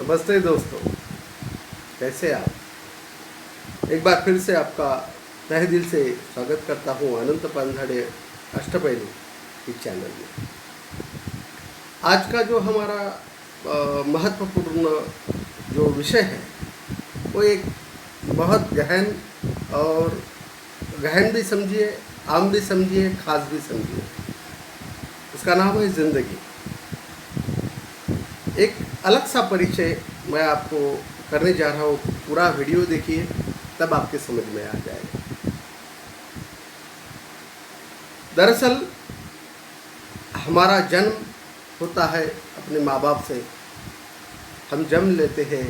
नमस्ते दोस्तों, कैसे आप। एक बार फिर से आपका तहे दिल से स्वागत करता हूँ अनंत पंधड़े अष्टपैलू इस चैनल में। आज का जो हमारा महत्वपूर्ण जो विषय है वो एक बहुत गहन और गहन भी समझिए, आम भी समझिए, खास भी समझिए। उसका नाम है ज़िंदगी। एक अलग सा परिचय मैं आपको करने जा रहा हूँ। पूरा वीडियो देखिए, तब आपके समझ में आ जाएगा। दरअसल हमारा जन्म होता है अपने माँ बाप से। हम जन्म लेते हैं,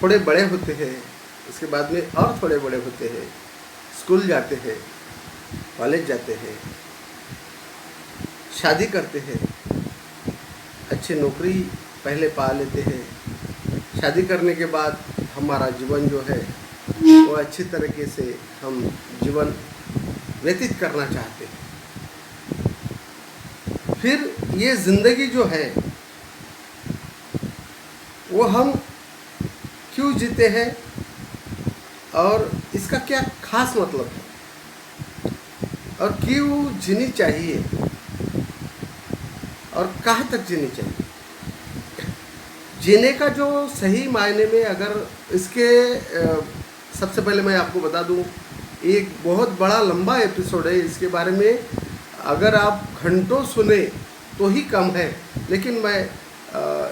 थोड़े बड़े होते हैं, उसके बाद में और थोड़े बड़े होते हैं, स्कूल जाते हैं, कॉलेज जाते हैं, शादी करते हैं, अच्छी नौकरी पहले पा लेते हैं। शादी करने के बाद हमारा जीवन जो है वो अच्छी तरीके से हम जीवन व्यतीत करना चाहते हैं। फिर ये ज़िंदगी जो है वो हम क्यों जीते हैं और इसका क्या खास मतलब है और क्यों जीनी चाहिए और कहाँ तक जीनी चाहिए। जीने का जो सही मायने में अगर इसके सबसे पहले मैं आपको बता दूं, एक बहुत बड़ा लंबा एपिसोड है। इसके बारे में अगर आप घंटों सुने तो ही कम है, लेकिन मैं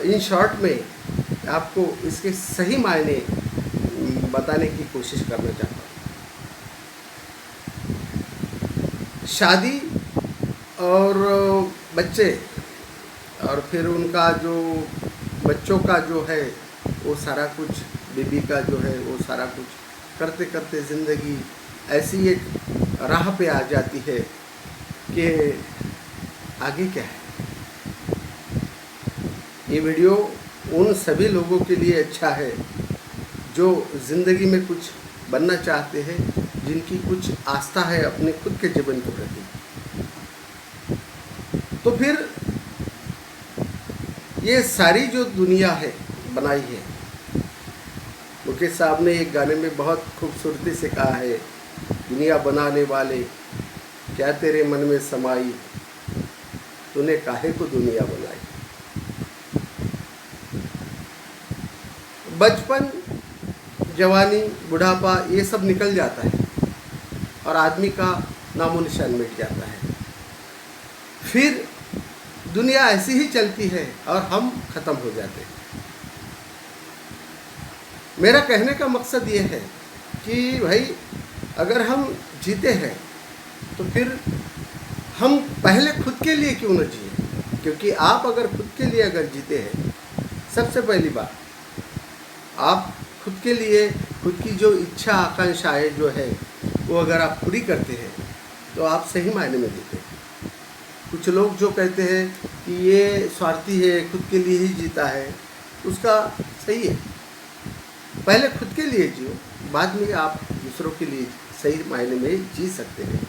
इन शॉर्ट में आपको इसके सही मायने बताने की कोशिश करना चाहता हूँ। शादी और बच्चे और फिर उनका जो बच्चों का जो है वो सारा कुछ, बीबी का जो है वो सारा कुछ करते करते ज़िंदगी ऐसी एक राह पे आ जाती है कि आगे क्या है। ये वीडियो उन सभी लोगों के लिए अच्छा है जो ज़िंदगी में कुछ बनना चाहते हैं, जिनकी कुछ आस्था है अपने खुद के जीवन के प्रति। तो फिर ये सारी जो दुनिया है बनाई है, मुकेश साहब ने एक गाने में बहुत खूबसूरती से कहा है, दुनिया बनाने वाले क्या तेरे मन में समाई, तूने काहे को दुनिया बनाई। बचपन, जवानी, बुढ़ापा ये सब निकल जाता है और आदमी का नामो निशान मिट जाता है। फिर दुनिया ऐसी ही चलती है और हम ख़त्म हो जाते हैं। मेरा कहने का मकसद ये है कि भाई अगर हम जीते हैं तो फिर हम पहले खुद के लिए क्यों न जिए। क्योंकि आप अगर खुद के लिए अगर जीते हैं, सबसे पहली बात आप खुद के लिए, खुद की जो इच्छा आकांक्षाएं जो है वो अगर आप पूरी करते हैं तो आप सही मायने में जीते हैं। कुछ लोग जो कहते हैं कि ये स्वार्थी है, खुद के लिए ही जीता है, उसका सही है। पहले खुद के लिए जियो, बाद में आप दूसरों के लिए सही मायने में जी सकते हैं।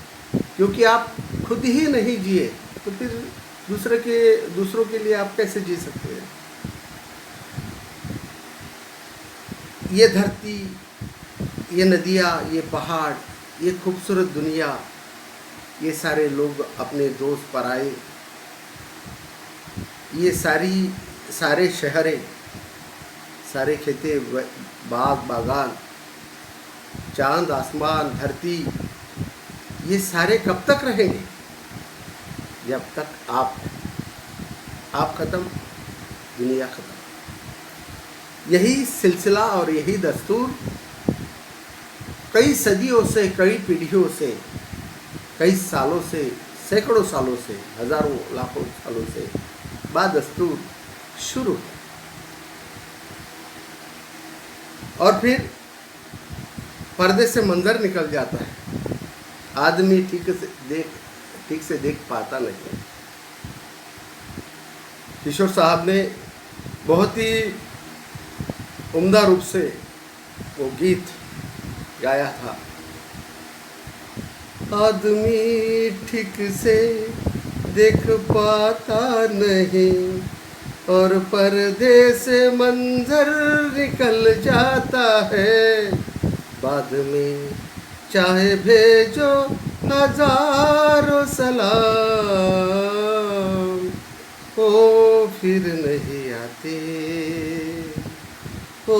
क्योंकि आप खुद ही नहीं जिए तो फिर दूसरों के लिए आप कैसे जी सकते हैं। ये धरती, ये नदियाँ, ये पहाड़, ये खूबसूरत दुनिया, ये सारे लोग अपने दोस्त पराए, ये सारे शहरें, सारे खेते, बाग बागान, चांद, आसमान, धरती, ये सारे कब तक रहेंगे। जब तक आप ख़त्म, दुनिया ख़त्म। यही सिलसिला और यही दस्तूर कई सदियों से, कई पीढ़ियों से, कई सालों से, सैकड़ों सालों से, हज़ारों लाखों सालों से बादस्तूर शुरू है। और फिर पर्दे से मंजर निकल जाता है, आदमी ठीक से देख पाता नहीं। किशोर साहब ने बहुत ही उम्दा रूप से वो गीत गाया था, आदमी ठीक से देख पाता नहीं, और पर्दे से मंजर निकल जाता है। बाद में चाहे भेजो हजारों सलाम, वो फिर नहीं आते, वो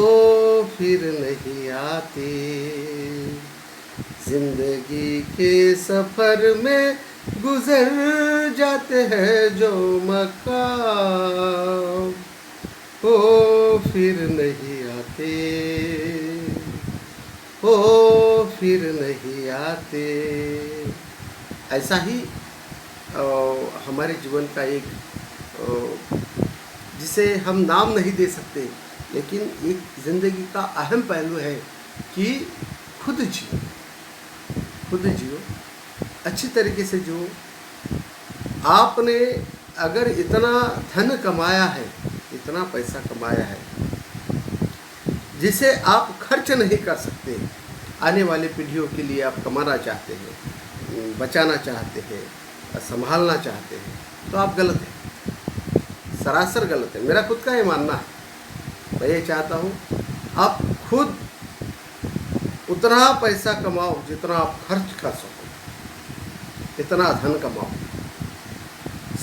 फिर नहीं आते। जिंदगी के सफर में गुजर जाते हैं जो मकाम, वो फिर नहीं आते, वो फिर नहीं आते। ऐसा ही हमारे जीवन का एक जिसे हम नाम नहीं दे सकते, लेकिन एक ज़िंदगी का अहम पहलू है कि खुद जियो, खुद जियो, अच्छी तरीके से जियो। आपने अगर इतना धन कमाया है, इतना पैसा कमाया है जिसे आप खर्च नहीं कर सकते, आने वाली पीढ़ियों के लिए आप कमाना चाहते हैं, बचाना चाहते हैं, संभालना चाहते हैं, तो आप गलत हैं, सरासर गलत है। मेरा खुद का ये मानना है। मैं ये चाहता हूँ आप खुद उतना पैसा कमाओ जितना आप खर्च कर सको, इतना धन कमाओ।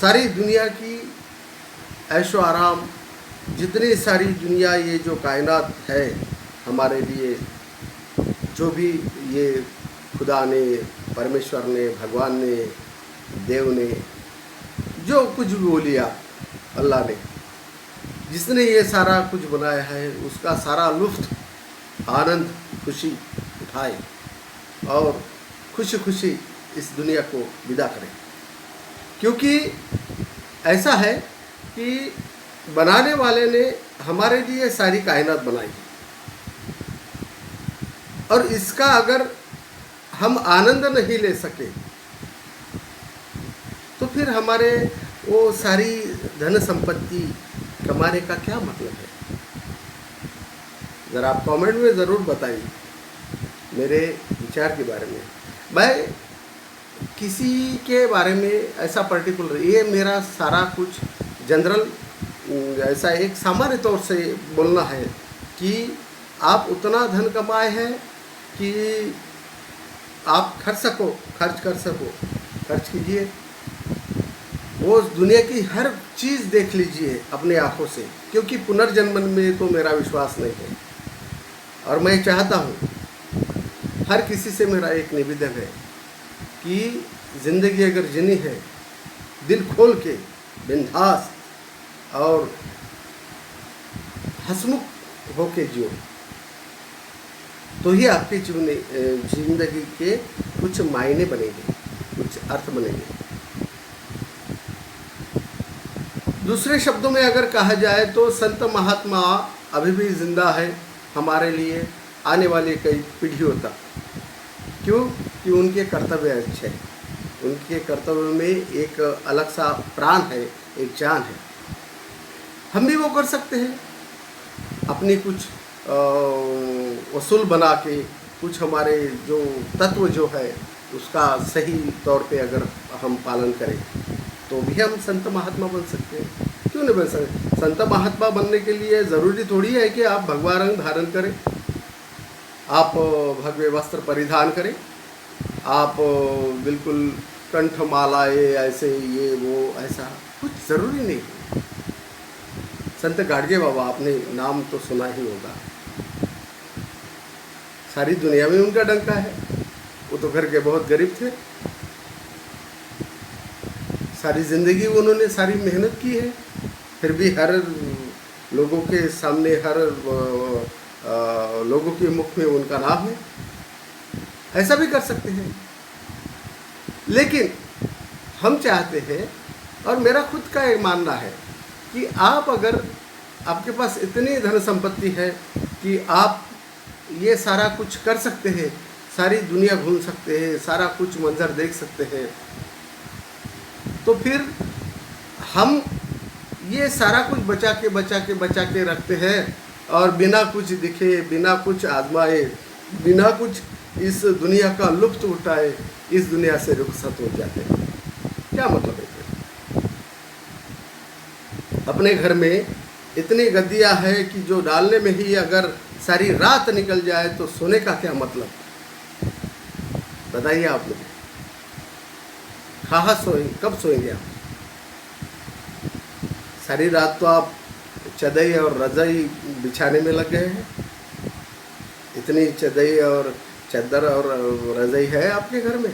सारी दुनिया की ऐशो आराम, जितनी सारी दुनिया, ये जो कायनात है हमारे लिए, जो भी ये खुदा ने, परमेश्वर ने, भगवान ने, देव ने, जो कुछ भी बोलिए आप, अल्लाह ने, जिसने ये सारा कुछ बनाया है, उसका सारा लुत्फ़, आनंद, खुशी उठाए और खुशी खुशी इस दुनिया को विदा करें। क्योंकि ऐसा है कि बनाने वाले ने हमारे लिए सारी कायनात बनाई, और इसका अगर हम आनंद नहीं ले सके तो फिर हमारे वो सारी धन संपत्ति कमाने का क्या मतलब है? ज़रा आप कमेंट में ज़रूर बताइए मेरे विचार के बारे में। मैं किसी के बारे में ऐसा पर्टिकुलर, ये मेरा सारा कुछ जनरल, ऐसा एक सामान्य तौर से बोलना है कि आप उतना धन कमाए हैं कि आप खर्च कर सको, खर्च कीजिए। वो दुनिया की हर चीज़ देख लीजिए अपने आँखों से, क्योंकि पुनर्जन्म में तो मेरा विश्वास नहीं है। और मैं चाहता हूँ, हर किसी से मेरा एक निवेदन है कि ज़िंदगी अगर जीनी है, दिल खोल के, बिंदास और हंसमुख होके जियो, तो ही आपके ज़िंदगी के कुछ मायने बनेंगे, कुछ अर्थ बनेंगे। दूसरे शब्दों में अगर कहा जाए तो संत महात्मा अभी भी जिंदा है हमारे लिए, आने वाली कई पीढ़ियों तक। क्यों? कि उनके कर्तव्य अच्छे हैं, उनके कर्तव्य में एक अलग सा प्राण है, एक जान है। हम भी वो कर सकते हैं, अपनी कुछ उसूल बना के, कुछ हमारे जो तत्व जो है उसका सही तौर पे अगर हम पालन करें तो भी हम संत महात्मा बन सकते हैं। क्यों नहीं बन सकते? संत महात्मा बनने के लिए ज़रूरी थोड़ी है कि आप भगवा रंग धारण करें, आप भगवे वस्त्र परिधान करें, आप बिल्कुल कंठमालाएँ ऐसे ये वो, ऐसा कुछ ज़रूरी नहीं है। संत गाडगे बाबा, आपने नाम तो सुना ही होगा, सारी दुनिया में उनका डंका है। वो तो घर के बहुत गरीब थे, सारी ज़िंदगी उन्होंने सारी मेहनत की है, फिर भी हर लोगों के सामने, हर लोगों के मुख में उनका नाम है। ऐसा भी कर सकते हैं, लेकिन हम चाहते हैं, और मेरा खुद का एक मानना है कि आप अगर, आपके पास इतनी धन संपत्ति है कि आप ये सारा कुछ कर सकते हैं, सारी दुनिया घूम सकते हैं, सारा कुछ मंजर देख सकते हैं, तो फिर हम ये सारा कुछ बचा के रखते हैं, और बिना कुछ दिखे, बिना कुछ आजमाए, बिना कुछ इस दुनिया का लुत्फ़ उठाए इस दुनिया से रुखसत हो जाते हैं। क्या मतलब है? अपने घर में इतनी गद्दियाँ है कि जो डालने में ही अगर सारी रात निकल जाए तो सोने का क्या मतलब, बताइए आप मुझे। कहाँ सोएंगे, कब सोएंगे आप? सारी रात तो आप चदई और रजाई बिछाने में लग गए हैं। इतनी चदई और चादर और रजाई है आपके घर में,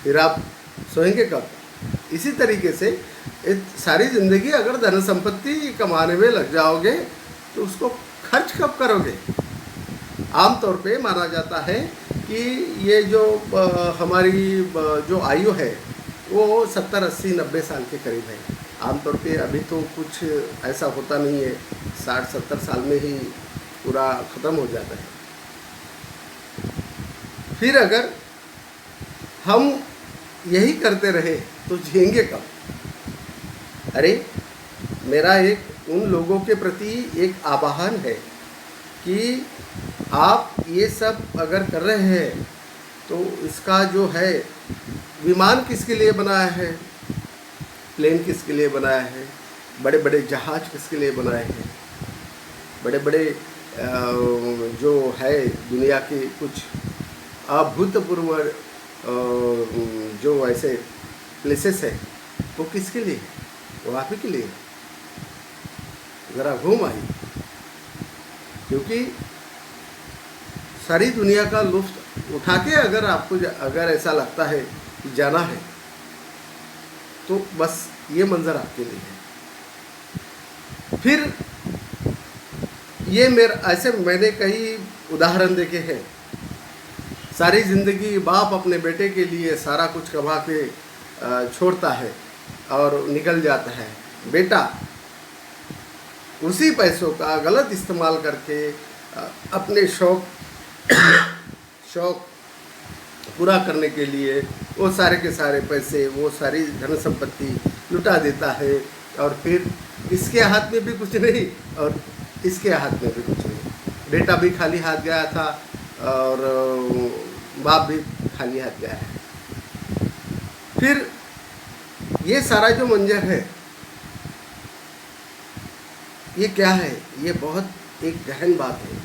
फिर आप सोएंगे कब? इसी तरीके से सारी ज़िंदगी अगर धन संपत्ति कमाने में लग जाओगे तो उसको खर्च कब करोगे? आमतौर पे माना जाता है कि ये जो हमारी जो आयु है वो 70, 80, 90 साल के करीब है। आमतौर पे अभी तो कुछ ऐसा होता नहीं है, 60, 70 साल में ही पूरा ख़त्म हो जाता है। फिर अगर हम यही करते रहे तो जिएंगे कब? अरे मेरा एक उन लोगों के प्रति एक आह्वान है कि आप ये सब अगर कर रहे हैं तो इसका जो है, विमान किसके लिए बनाया है, प्लेन किसके लिए बनाया है, बड़े बड़े जहाज किसके लिए बनाए हैं, बड़े बड़े जो है दुनिया के कुछ अभूतपूर्व जो ऐसे प्लेसेस है वो किसके लिए? वो आप ही के लिए। ज़रा घूम आइए, क्योंकि सारी दुनिया का लुत्फ़ उठा के अगर आपको अगर ऐसा लगता है कि जाना है तो बस ये मंज़र आपके लिए है। फिर ये मैंने कई उदाहरण देखे हैं। सारी ज़िंदगी बाप अपने बेटे के लिए सारा कुछ कमा के छोड़ता है और निकल जाता है। बेटा उसी पैसों का गलत इस्तेमाल करके अपने शौक़ पूरा करने के लिए वो सारे के सारे पैसे, वो सारी धन संपत्ति लुटा देता है, और फिर इसके हाथ में भी कुछ नहीं और इसके हाथ में भी कुछ नहीं। बेटा भी खाली हाथ गया था और बाप भी खाली हाथ गया है। फिर ये सारा जो मंजर है ये क्या है? ये बहुत एक गहन बात है।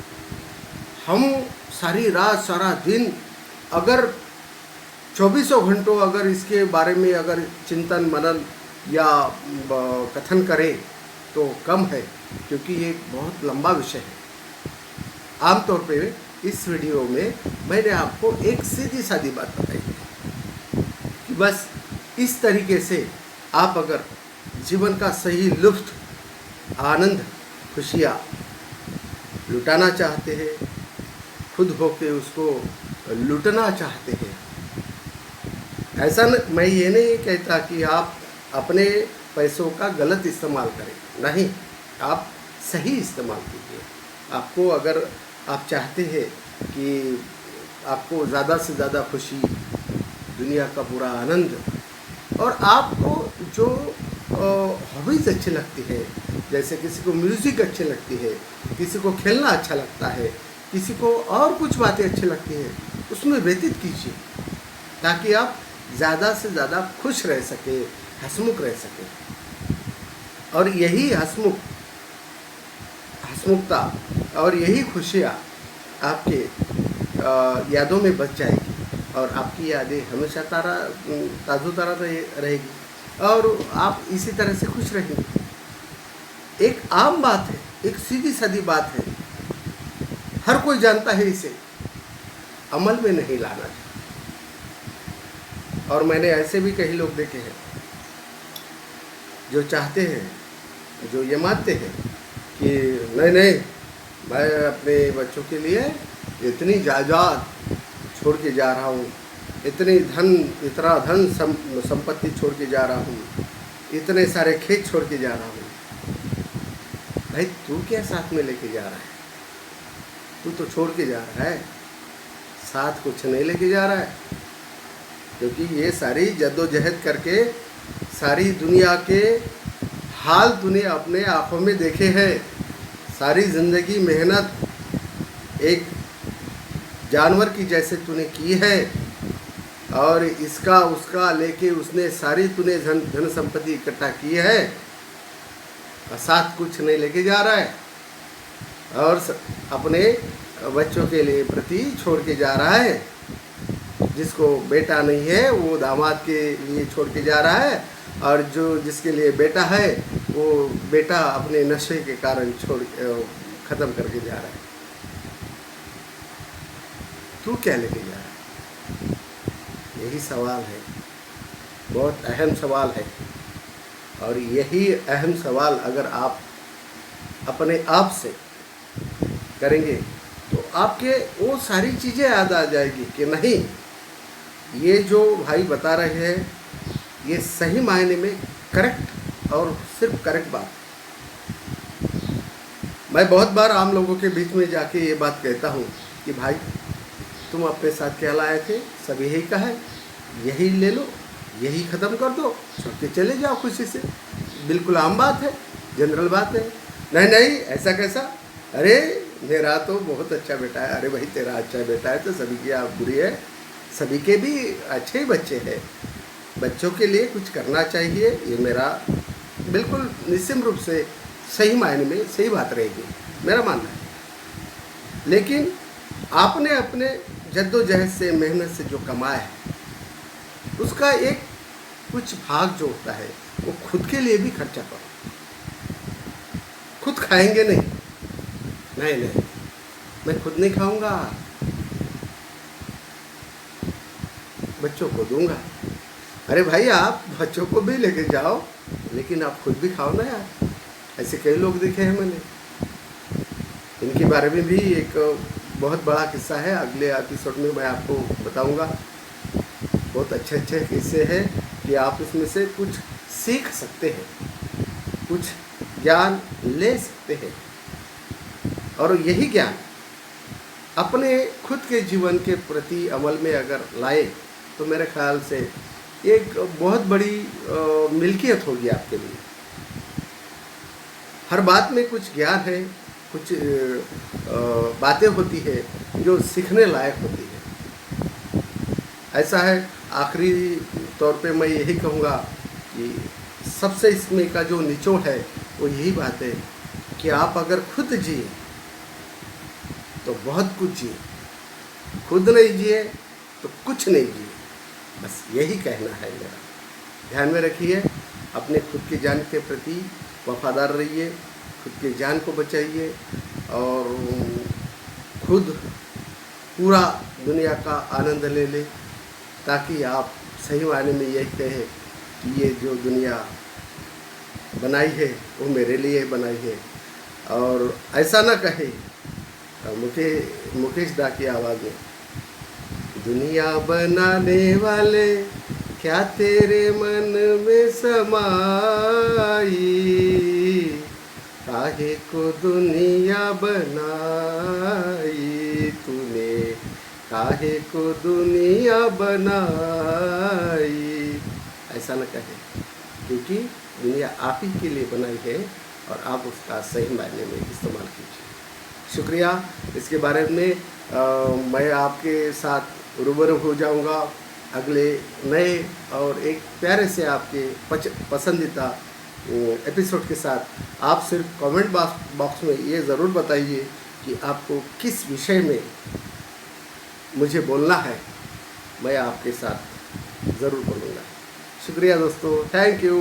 हम सारी रात सारा दिन अगर 24 घंटों अगर इसके बारे में अगर चिंतन मनन या कथन करें तो कम है, क्योंकि ये एक बहुत लंबा विषय है। आमतौर पे इस वीडियो में मैंने आपको एक सीधी सादी बात बताई है कि बस इस तरीके से आप अगर जीवन का सही लुत्फ़, आनंद, खुशियाँ लुटाना चाहते हैं, खुद होके उसको लुटना चाहते हैं, ऐसा मैं ये नहीं कहता कि आप अपने पैसों का गलत इस्तेमाल करें, नहीं, आप सही इस्तेमाल कीजिए। आपको अगर आप चाहते हैं कि आपको ज़्यादा से ज़्यादा खुशी, दुनिया का पूरा आनंद, और आपको जो हॉबीज़ अच्छी लगती है, जैसे किसी को म्यूज़िक अच्छी लगती है, किसी को खेलना अच्छा लगता है, किसी को और कुछ बातें अच्छी लगती हैं, उसमें व्यतीत कीजिए ताकि आप ज़्यादा से ज़्यादा खुश रह सके, हंसमुख रह सके। और यही हंसमुखता और यही खुशियाँ आपके यादों में बच जाएगी और आपकी यादें हमेशा ताज़ा रहेगी और आप इसी तरह से खुश रहेंगे। एक आम बात है, एक सीधी सादी बात है, हर कोई जानता है, इसे अमल में नहीं लाना चाहिए। और मैंने ऐसे भी कई लोग देखे हैं जो चाहते हैं, जो ये मानते हैं कि नहीं मैं अपने बच्चों के लिए इतनी जायदाद छोड़ के जा रहा हूँ, इतना धन संपत्ति छोड़ के जा रहा हूँ, इतने सारे खेत छोड़ के जा रहा हूँ। भाई तू क्या साथ में लेके जा रहा है? तू तो छोड़ के जा रहा है, साथ कुछ नहीं लेके जा रहा है, क्योंकि ये सारी जद्दोजहद करके सारी दुनिया के हाल तूने अपने आँखों में देखे हैं। सारी ज़िंदगी मेहनत एक जानवर की जैसे तूने की है और इसका उसका लेके उसने सारी तूने धन संपत्ति इकट्ठा की है और साथ कुछ नहीं लेके जा रहा है, और अपने बच्चों के लिए प्रति छोड़ के जा रहा है। जिसको बेटा नहीं है वो दामाद के लिए छोड़ के जा रहा है, और जिसके लिए बेटा है वो बेटा अपने नशे के कारण ख़त्म करके जा रहा है। तू क्या लेके जा रहा है? यही सवाल है, बहुत अहम सवाल है। और यही अहम सवाल अगर आप अपने आप से करेंगे तो आपके वो सारी चीज़ें याद आ जाएगी कि नहीं, ये जो भाई बता रहे हैं ये सही मायने में करेक्ट और सिर्फ करेक्ट बात। मैं बहुत बार आम लोगों के बीच में जाके ये बात कहता हूँ कि भाई तुम अपने साथ क्या लाए थे, सब यही का है, यही ले लो, यही ख़त्म कर दो, छोड़ के चले जाओ खुशी से। बिल्कुल आम बात है, जनरल बात है। नहीं नहीं ऐसा कैसा, अरे मेरा तो बहुत अच्छा बेटा है। अरे भाई तेरा अच्छा बेटा है तो सभी की आप बुरी है, सभी के भी अच्छे ही बच्चे हैं। बच्चों के लिए कुछ करना चाहिए, ये मेरा बिल्कुल निश्चित रूप से सही मायने में सही बात रहेगी, मेरा मानना है। लेकिन आपने अपने जद्दोजहद से, मेहनत से जो कमाया है उसका एक कुछ भाग जो होता है वो खुद के लिए भी खर्चा करो। खुद खाएंगे नहीं, नहीं नहीं मैं खुद नहीं खाऊंगा, बच्चों को दूंगा। अरे भाई आप बच्चों को भी लेके जाओ, लेकिन आप खुद भी खाओ ना यार। ऐसे कई लोग देखे हैं मैंने, इनके बारे में भी एक बहुत बड़ा किस्सा है, अगले एपिसोड में मैं आपको बताऊंगा। बहुत अच्छे अच्छे किस्से हैं कि आप इसमें से कुछ सीख सकते हैं, कुछ ज्ञान ले सकते हैं, और यही ज्ञान अपने खुद के जीवन के प्रति अमल में अगर लाए तो मेरे ख्याल से एक बहुत बड़ी मिल्कियत होगी आपके लिए। हर बात में कुछ ज्ञान है, कुछ बातें होती है जो सीखने लायक होती है। ऐसा है, आखिरी तौर पे मैं यही कहूँगा कि सबसे इसमें का जो निचोड़ है वो यही बात है कि आप अगर खुद जिए तो बहुत कुछ जिए, खुद नहीं जिए तो कुछ नहीं जिए, बस यही कहना है मेरा। ध्यान में रखिए, अपने खुद की जान के प्रति वफादार रहिए, खुद की जान को बचाइए, और खुद पूरा दुनिया का आनंद ले ले, ताकि आप सही मायने में यही कहें कि ये जो दुनिया बनाई है वो मेरे लिए बनाई है। और ऐसा ना कहे मुकेश दा की आवाज़ में, दुनिया बनाने वाले क्या तेरे मन में समाई, काहे को दुनिया बनाई तूने, काहे को दुनिया बनाई। ऐसा न कहे, क्योंकि दुनिया आप ही के लिए बनाई है और आप उसका सही मायने में इस्तेमाल कीजिए। शुक्रिया। इसके बारे में मैं आपके साथ रूबरू हो जाऊंगा अगले नए और एक प्यारे से आपके पसंदीदा एपिसोड के साथ। आप सिर्फ कमेंट बॉक्स में ये ज़रूर बताइए कि आपको किस विषय में मुझे बोलना है, मैं आपके साथ ज़रूर बोलूँगा। शुक्रिया दोस्तों, थैंक यू।